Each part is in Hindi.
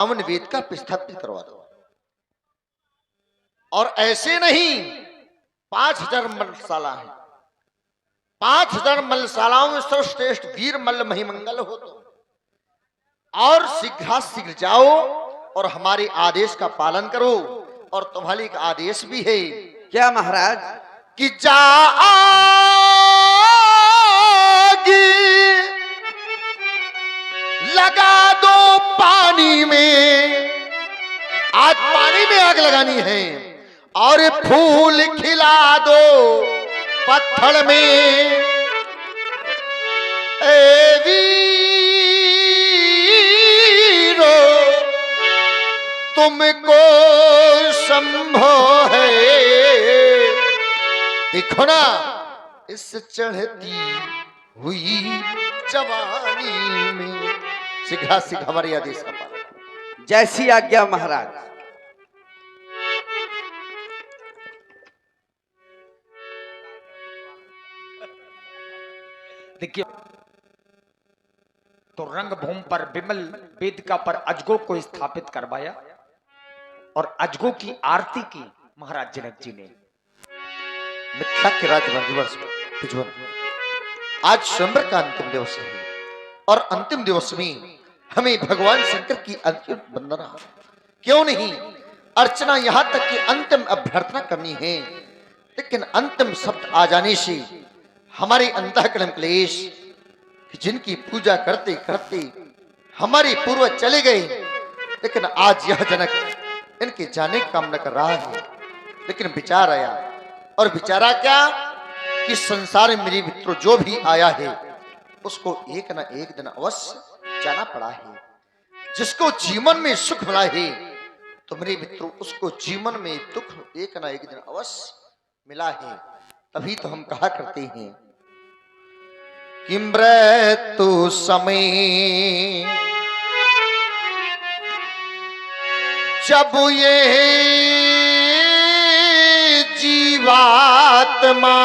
अमन वेद का स्थापित करवा दो। और ऐसे नहीं, 5000 मल्लशाला है, 5000 मल्लशालाओं में सर्वश्रेष्ठ वीर मल्ल महिमंगल हो तो और शीघ्र जाओ और हमारे आदेश का पालन करो। और तुम्हारे एक आदेश भी है। क्या महाराज? कि जा लगा दो पानी में, आज पानी में आग लगानी है। और फूल खिला दो पत्थर में, ए वीरो तुमको संभव है। देखो ना, इस चढ़ती हुई जवानी में शीघ्र हमारे आदेश का पालन। जैसी आज्ञा महाराज। देखिए, तो रंगभूमि पर विमल वेदिका पर अजगो को स्थापित करवाया और अजगो की आरती की महाराज जनक जी ने। मिथिला के राज्य दिवस आज स्वयंवर का अंतिम दिवस है और अंतिम दिवस में हमें भगवान शंकर की अंतिम वंदना, क्यों नहीं अर्चना, यहां तक कि अंतिम अभ्यर्थना करनी है। लेकिन अंतिम शब्द आ जाने से हमारे अंतःकरण क्लेश, जिनकी पूजा करते करते हमारे पूर्वज चले गए, लेकिन आज यह जनक इनके जाने का कामना कर रहा है। लेकिन विचार आया, और विचारा क्या कि संसार में मेरे मित्रों जो भी आया है उसको एक ना एक दिन अवश्य जाना पड़ा है। जिसको जीवन में सुख मिला है तो मेरे मित्रों उसको जीवन में दुख एक ना एक दिन अवश्य मिला है। तभी तो हम कहा करते हैं कि मृत्यु समय जब ये जीवात्मा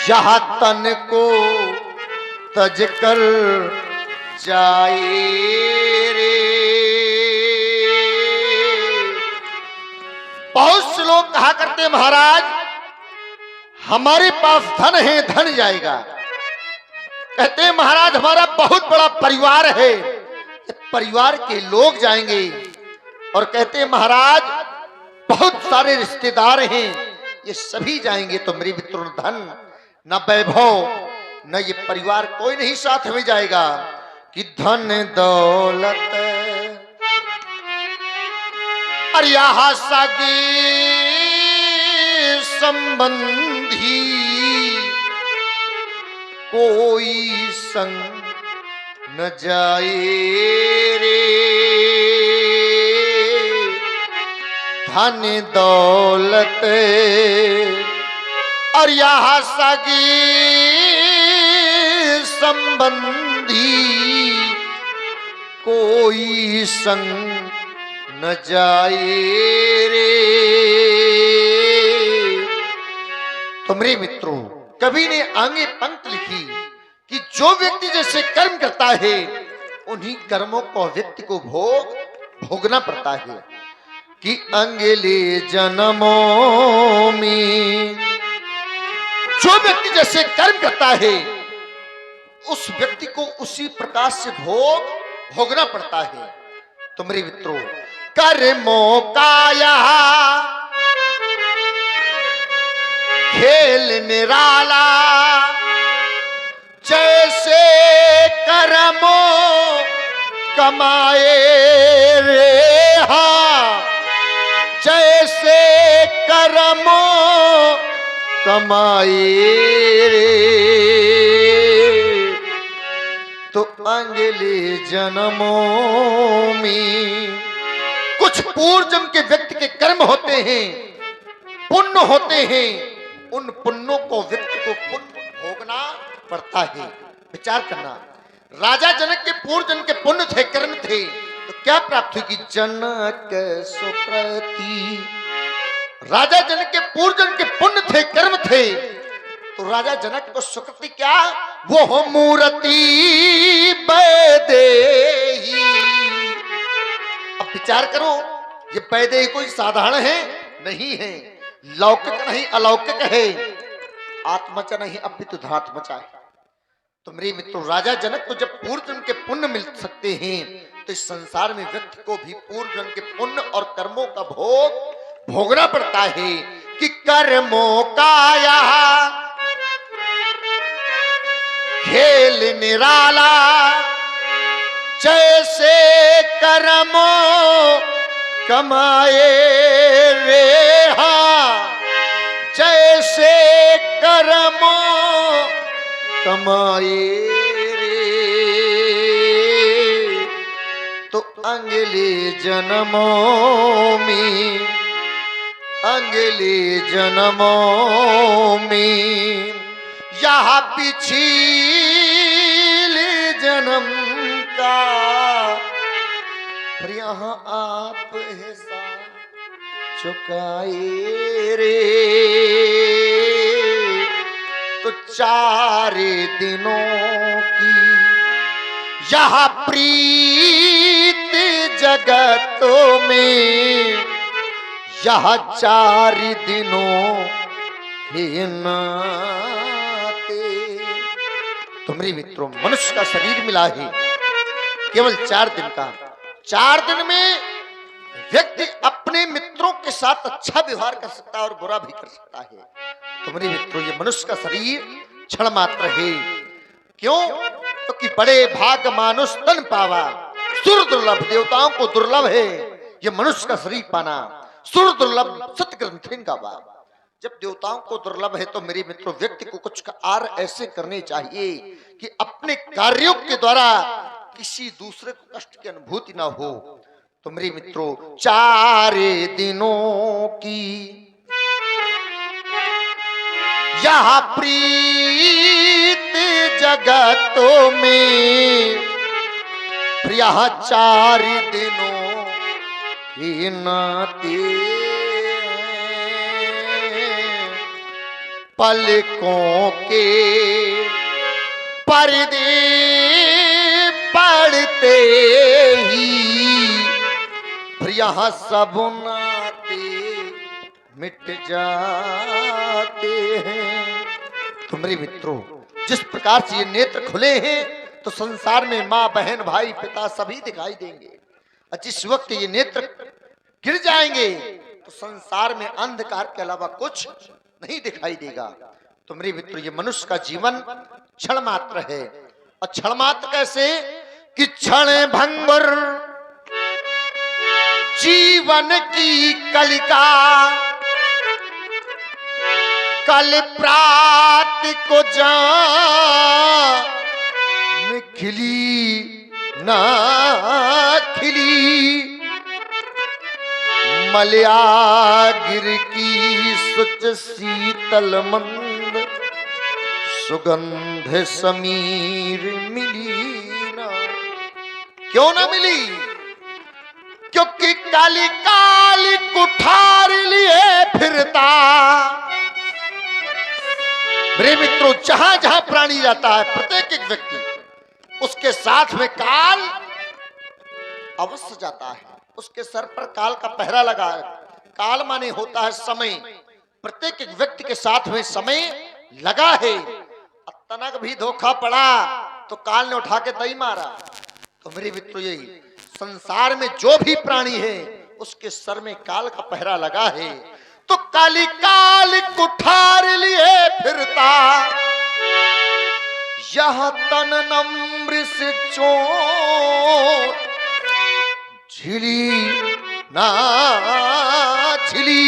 यह तन को तज कर जाए रे। बहुत से लोग कहा करते महाराज हमारे पास धन है, धन जाएगा। कहते हैं महाराज हमारा बहुत बड़ा परिवार है, परिवार के लोग जाएंगे। और कहते हैं महाराज बहुत सारे रिश्तेदार हैं, ये सभी जाएंगे। तो मेरे मित्रों, धन न वैभव न ये परिवार कोई नहीं साथ में जाएगा। कि धन दौलत और यहां सगी संबंधी कोई संग न जाए रे। धन दौलत और यहां सगी संबंधी कोई संग न जाए रे। तो मेरे मित्रों, कवि ने आगे पंक्ति लिखी कि जो व्यक्ति जैसे कर्म करता है उन्हीं कर्मों को व्यक्ति को भोगना पड़ता है। कि अगले जन्मों में जो व्यक्ति जैसे कर्म करता है उस व्यक्ति को उसी प्रकार से भोगना पड़ता है। तो मेरे मित्रों, कर्मों का यह खेल निराला, जैसे कर्मों कमाए रे। हाँ, जैसे कर्मों कमाए रे। तो अगले जन्मों में कुछ पूर्व जन्म के व्यक्ति के कर्म होते हैं, पुण्य होते हैं। उन पुण्यों को व्यक्ति को पुण्य भोगना पड़ता है। विचार करना, राजा जनक के पूर्व जन्म के पुण्य थे, कर्म थे, तो क्या प्राप्त हुई? कि जनक सुकृति, राजा जनक के पूर्व जन्म के पुण्य थे, कर्म थे, तो राजा जनक को सुकृति क्या? वो मूर्ति बैदेही विचार करो, ये पैदे ही कोई साधारण है नहीं है, लौकिक नहीं अलौकिक है, आत्मचा नहीं अपितु धात्मचा है। तो मेरे मित्रों, राजा जनक को जब पूर्व जन्म के पुण्य मिल सकते हैं, तो इस संसार में व्यक्ति को भी पूर्व जन्म के पुण्य और कर्मों का भोग भोगना पड़ता है कि कर्मों का यहाँ खेल निराला, जैसे कर्मों कमाए रे हाँ, जैसे कर्मों कमाए रे, तो अगले जन्मों में, अगले जन्मों में यहाँ पिछले जन्म का फिर यहाँ आप हिसाब चुकाए रे, तो 4 दिनों की यहाँ प्रीत जगतों में, यहाँ 4 दिनों के नाते। तो मेरे मित्रों, मनुष्य का शरीर मिला है केवल 4 दिन का। 4 दिन में व्यक्ति अपने मित्रों के साथ अच्छा व्यवहार कर सकता है और बुरा भी कर सकता है। तो मेरे मित्रों, ये मनुष्य का शरीर क्षण मात्र है। क्यों? क्योंकि बड़े भाग मानुष तन पावा, सुर दुर्लभ, देवताओं को दुर्लभ है ये मनुष्य का शरीर पाना, सुर दुर्लभ सत ग्रंथिन का बाप। जब देवताओं को दुर्लभ है तो मेरे मित्रों, व्यक्ति को कुछ कार्य ऐसे करने चाहिए कि अपने कार्यों के द्वारा किसी दूसरे को कष्ट की अनुभूति ना हो। तो मेरे मित्रों, 4 दिनों की यहाँ प्रीत जगतों में, यहाँ 4 दिनों के नाते, पलकों के पर्दे पड़ते ही फिर यहाँ सब नाते मिट जाते हैं। तो मेरे मित्रों, जिस प्रकार से ये नेत्र खुले हैं तो संसार में माँ बहन भाई पिता सभी दिखाई देंगे, और जिस वक्त ये नेत्र गिर जाएंगे तो संसार में अंधकार के अलावा कुछ नहीं दिखाई देगा। तो मेरे मित्रों, ये मनुष्य का जीवन क्षण मात्र है। और क्षण मात्र कैसे कि क्षण भंगुर जीवन की कलिका, कल प्रात को जान खिली ना खिली, मलयागिर की सुच शीतल मंद सुगंध समीर मिली ना। क्यों ना मिली? क्योंकि काली काली कुठार लिए फिरता। मेरे मित्रों, जहां जहां प्राणी रहता है, प्रत्येक एक व्यक्ति उसके साथ में काल अवश्य जाता है। उसके सर पर काल का पहरा लगा है। काल माने होता है समय। प्रत्येक एक व्यक्ति के साथ में समय लगा है। तनक भी धोखा पड़ा तो काल ने उठा के दई मारा। तो मेरे मित्रों, यही संसार में जो भी प्राणी है उसके सर में काल का पहरा लगा है। तो काली काल कुठार लिए फिरता, यह तन नम्र से चोट झिली ना झिली।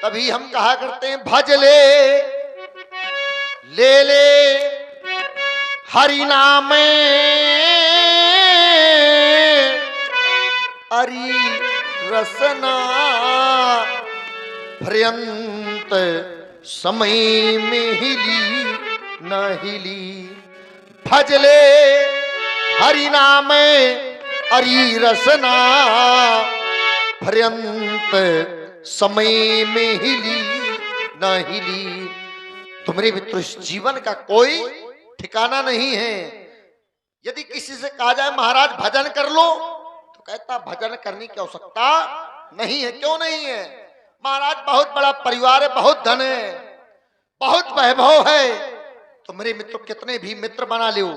तभी हम कहा करते हैं, भज ले ले हरि नाम हरि रसना, पर्यंत समय में हिली न हिली। भज ले हरि नाम हरि रसना, पर्यंत समय में हिली न हिली। तुम्हारे मित्रों, इस जीवन का कोई ठिकाना नहीं है। यदि किसी से कहा जाए महाराज भजन कर लो का भजन करने की आवश्यकता नहीं है। क्यों नहीं है महाराज? बहुत बड़ा परिवार है, बहुत धन है, बहुत वैभव है। तो मेरे मित्र कितने भी मित्र बना लो,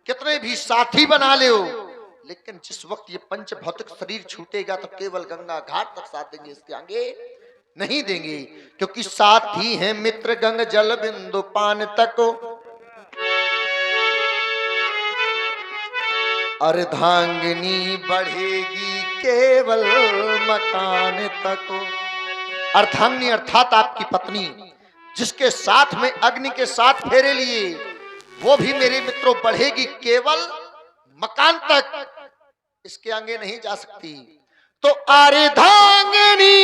कितने भी साथी बना लो, लेकिन जिस वक्त ये पंच भौतिक शरीर छूटेगा तो केवल गंगा घाट तक साथ देंगे, इसके आगे नहीं देंगे। क्योंकि साथी है मित्र गंग जल बिंदु पान तक, अर्धांगिनी बढ़ेगी केवल मकान तक। अर्धांगिनी अर्थात आपकी पत्नी, जिसके साथ में अग्नि के साथ फेरे लिए, वो भी मेरे मित्रों बढ़ेगी केवल मकान तक, इसके आगे नहीं जा सकती। तो अर्धांगिनी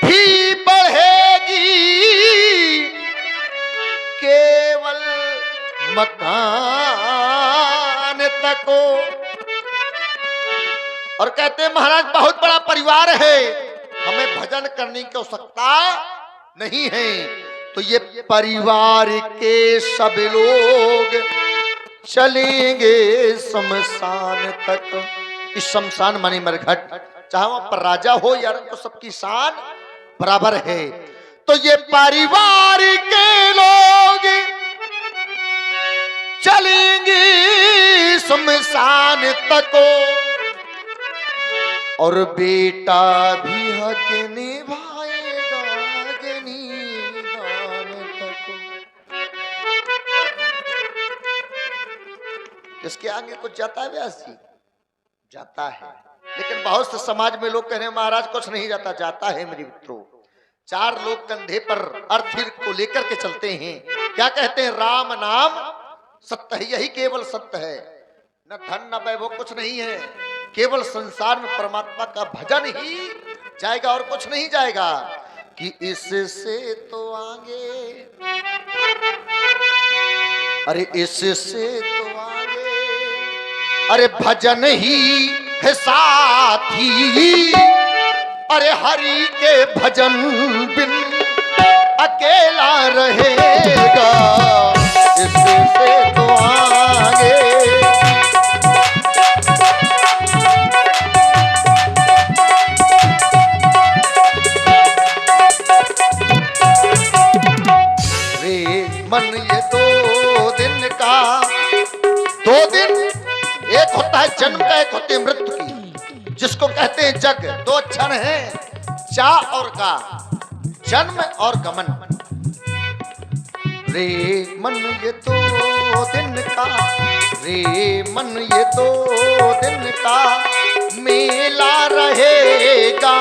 भी बढ़ेगी केवल मकान तक। और कहते हैं महाराज बहुत बड़ा परिवार है, हमें भजन करने की आवश्यकता नहीं है। तो ये परिवार के सब लोग चलेंगे शमशान तक। इस शमशान माने मरघट, चाहे वहां पर राजा हो या तो सबकी शान बराबर है। तो ये परिवार के लोग चलेंगे शमशान तक, और बेटा भी हक निभाएगा अग्निदान तक। इसके आगे कुछ जाता है व्यास जी? जाता है, लेकिन बहुत से समाज में लोग कह रहे हैं महाराज कुछ नहीं जाता। जाता है मेरे मित्रों। चार लोग कंधे पर अर्थी को लेकर के चलते हैं। क्या कहते हैं? राम नाम सत्य है, यही केवल सत्य है। न धन न वैभव कुछ नहीं है, केवल संसार में परमात्मा का भजन ही जाएगा और कुछ नहीं जाएगा। कि इससे तो आगे, अरे इससे तो आगे, अरे भजन ही है साथी, अरे हरि के भजन बिन अकेला रहेगा। इससे तो आगे, मन ये 2 दिन का, 2 दिन एक होता है जन्म का, एक होती है मृत्यु की, जिसको कहते हैं जग। 2 क्षण हैं, चा और का, जन्म और गमन। रे मन ये 2 दिन का, रे मन ये 2 दिन का, मेला रहेगा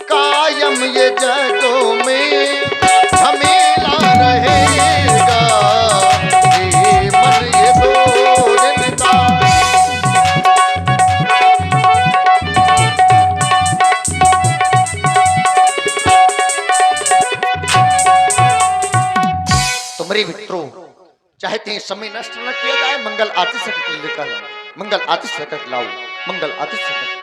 कायम ये जगों में झमेला रहेगा। ये मन ये 2 दिन का, तो मेरे मित्रों चाहते हैं समय नष्ट न किया जाए, मंगल आरती से लेकर, मंगल आरती से कर लाओ, मंगल आरती से कर।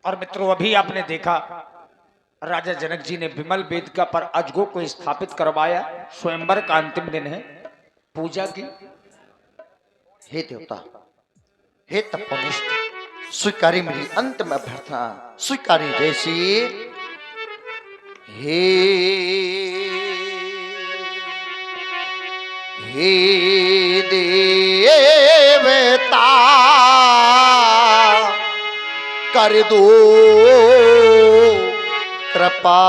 और मित्रों अभी आपने देखा राजा जनक जी ने विमल वेदिका पर अजगो को स्थापित करवाया। स्वयंवर का अंतिम दिन है, पूजा की। हे देवता, हे तपोनिष्ठ, स्वीकारी मेरी अंतिम अभ्यर्थना, स्वीकारी जैसी। हे हे देव कर दो कृपा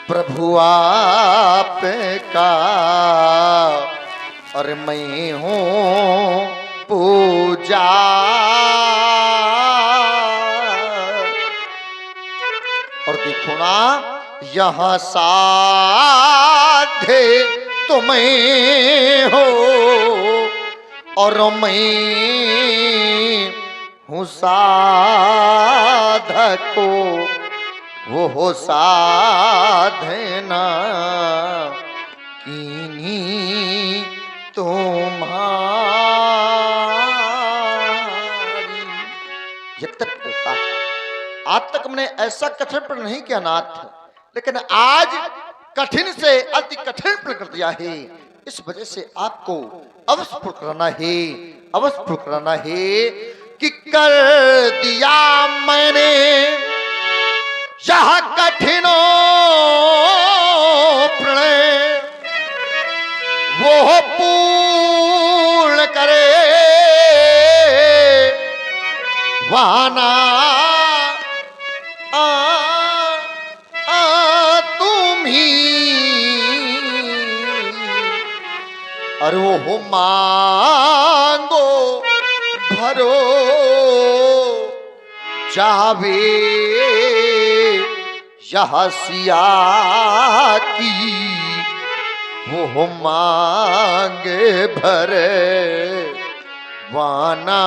प्रभु आप का, और मैं हूँ पूजा। और देखो ना, यहाँ साधे तुम्हें हो और मैं हूँ साधको, वो हो साधना कीनी तुम्हारी। ये तत्वता आज तक हमने ऐसा कठिन पर नहीं किया नाथ, लेकिन आज कठिन से अति कठिन पर कर दिया है। इस वजह से आपको अवश्य पूर्ण कराना है, अवश्य पूर्ण कराना है कि कर दिया मैंने यह कठिनो प्रणय, वो पूर्ण करे वाना तुम ही। और वो मांगो भरो जावे यह सिया की, वो मांगे भरे वाना।